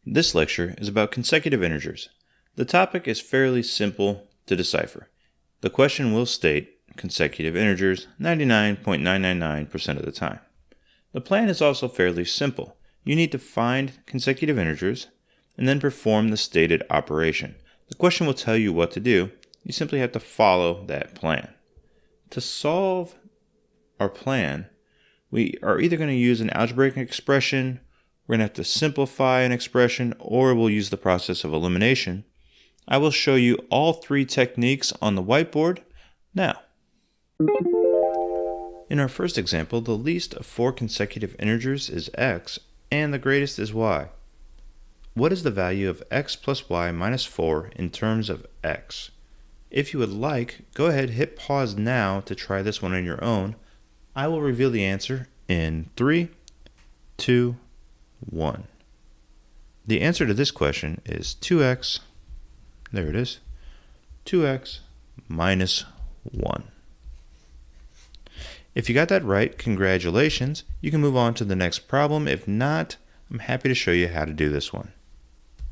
This lecture is about consecutive integers. The topic is fairly simple to decipher. The question will state consecutive integers 99.999% of the time. The plan is also fairly simple. You need to find consecutive integers and then perform the stated operation. The question will tell you what to do. You simply have to follow that plan. To solve our plan, we are either going to use an algebraic expression, we're going to have to simplify an expression, or we'll use the process of elimination. I will show you all three techniques on the whiteboard now. In our first example, the least of four consecutive integers is x, and the greatest is y. What is the value of x plus y minus 4 in terms of x? If you would like, go ahead, hit pause now to try this one on your own. I will reveal the answer in 3, 2, 1. The answer to this question is 2x, there it is, 2x minus 1. If you got that right, congratulations. You can move on to the next problem. If not, I'm happy to show you how to do this one.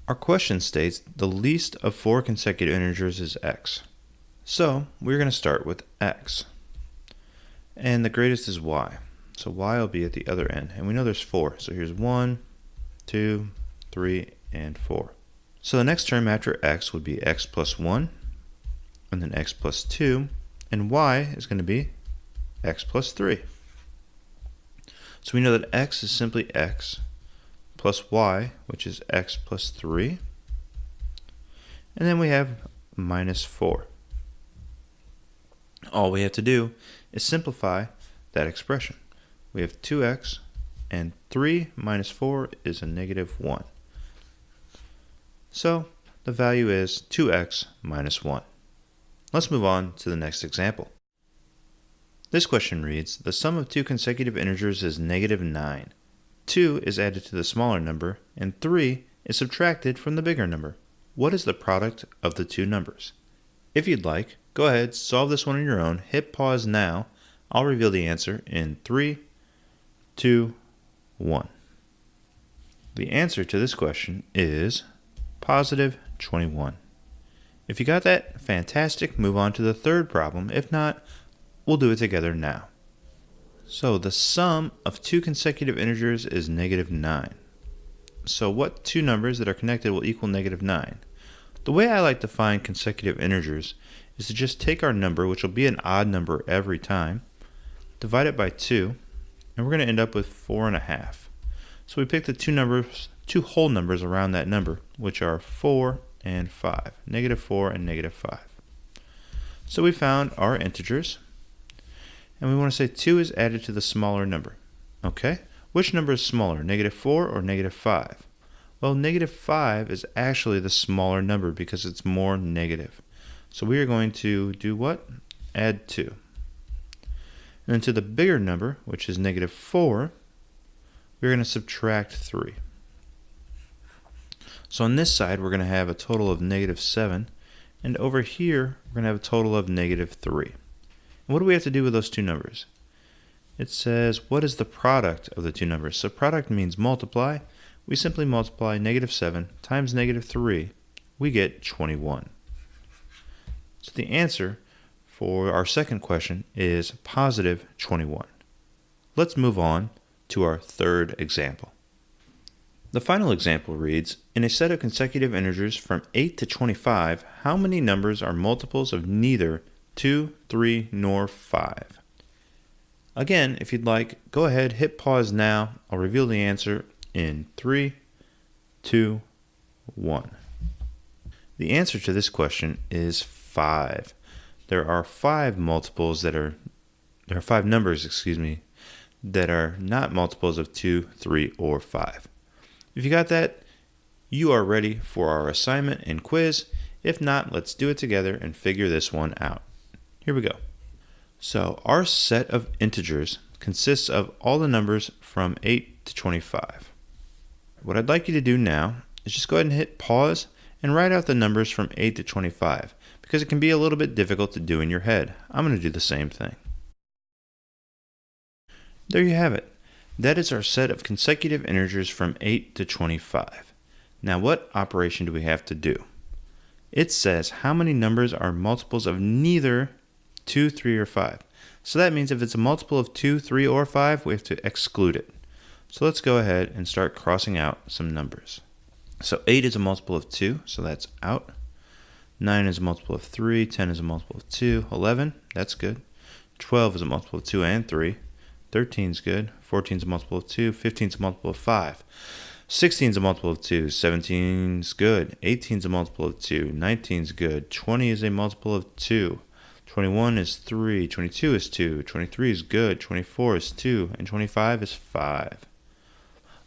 Our question states the least of four consecutive integers is x. So we're going to start with x. And the greatest is y. So y will be at the other end. And we know there's 4. So here's 1, 2, 3, and 4. So the next term after x would be x plus 1, and then x plus 2, and y is going to be x plus 3. So we know that x is simply x plus y, which is x plus 3. And then we have minus 4. All we have to do is simplify that expression. We have 2x, and 3 minus 4 is a negative 1. So the value is 2x minus 1. Let's move on to the next example. This question reads, the sum of two consecutive integers is negative 9. 2 is added to the smaller number, and 3 is subtracted from the bigger number. What is the product of the two numbers? If you'd like, go ahead, solve this one on your own. Hit pause now. I'll reveal the answer in 3, 2, 1. The answer to this question is positive 21. If you got that, fantastic. Move on to the third problem. If not, we'll do it together now. So the sum of two consecutive integers is negative 9. So what two numbers that are connected will equal negative 9? The way I like to find consecutive integers is to just take our number, which will be an odd number every time, divide it by 2, and we're going to end up with 4.5. So we pick the two whole numbers around that number, which are 4 and 5, negative 4 and negative 5. So we found our integers, and we want to say 2 is added to the smaller number. Okay, which number is smaller, negative 4 or negative 5? Well, negative 5 is actually the smaller number because it's more negative. So we are going to do what? Add 2. And then to the bigger number, which is negative 4, we're going to subtract 3. So on this side, we're going to have a total of negative 7. And over here, we're going to have a total of negative 3. And what do we have to do with those two numbers? It says, what is the product of the two numbers? So product means multiply. We simply multiply negative 7 times negative 3. We get 21. So the answer for our second question is positive 21. Let's move on to our third example. The final example reads, in a set of consecutive integers from 8 to 25, how many numbers are multiples of neither 2, 3, nor 5? Again, if you'd like, go ahead, hit pause now. I'll reveal the answer in 3, 2, 1. The answer to this question is 5. There are 5 numbers, that are not multiples of 2, 3, or 5. If you got that, you are ready for our assignment and quiz. If not, let's do it together and figure this one out. Here we go. So our set of integers consists of all the numbers from 8 to 25. What I'd like you to do now is just go ahead and hit pause and write out the numbers from 8 to 25 because it can be a little bit difficult to do in your head. I'm going to do the same thing. There you have it. That is our set of consecutive integers from 8 to 25. Now what operation do we have to do? It says how many numbers are multiples of neither 2, 3, or 5. So that means if it's a multiple of 2, 3, or 5, we have to exclude it. So let's go ahead and start crossing out some numbers. So 8 is a multiple of 2, so that's out. 9 is a multiple of 3, 10 is a multiple of 2, 11, that's good. 12 is a multiple of 2 and 3, 13 is good, 14 is a multiple of 2, 15 is a multiple of 5, 16 is a multiple of 2, 17 is good, 18 is a multiple of 2, 19 is good, 20 is a multiple of 2, 21 is 3, 22 is 2, 23 is good, 24 is 2, and 25 is 5.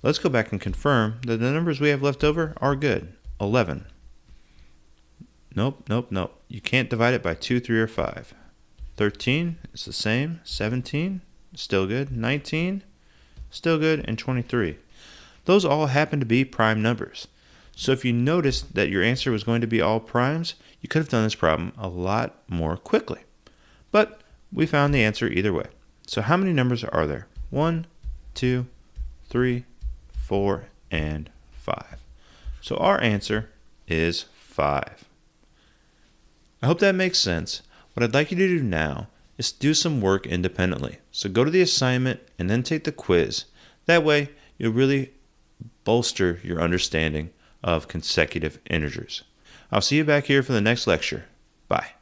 Let's go back and confirm that the numbers we have left over are good. 11. Nope. You can't divide it by 2, 3, or 5. 13 is the same. 17, still good. 19, still good. And 23. Those all happen to be prime numbers. So if you noticed that your answer was going to be all primes, you could have done this problem a lot more quickly. But we found the answer either way. So how many numbers are there? 1, 2, 3, 4, and 5. So our answer is 5. I hope that makes sense. What I'd like you to do now is do some work independently. So go to the assignment and then take the quiz. That way you'll really bolster your understanding of consecutive integers. I'll see you back here for the next lecture. Bye.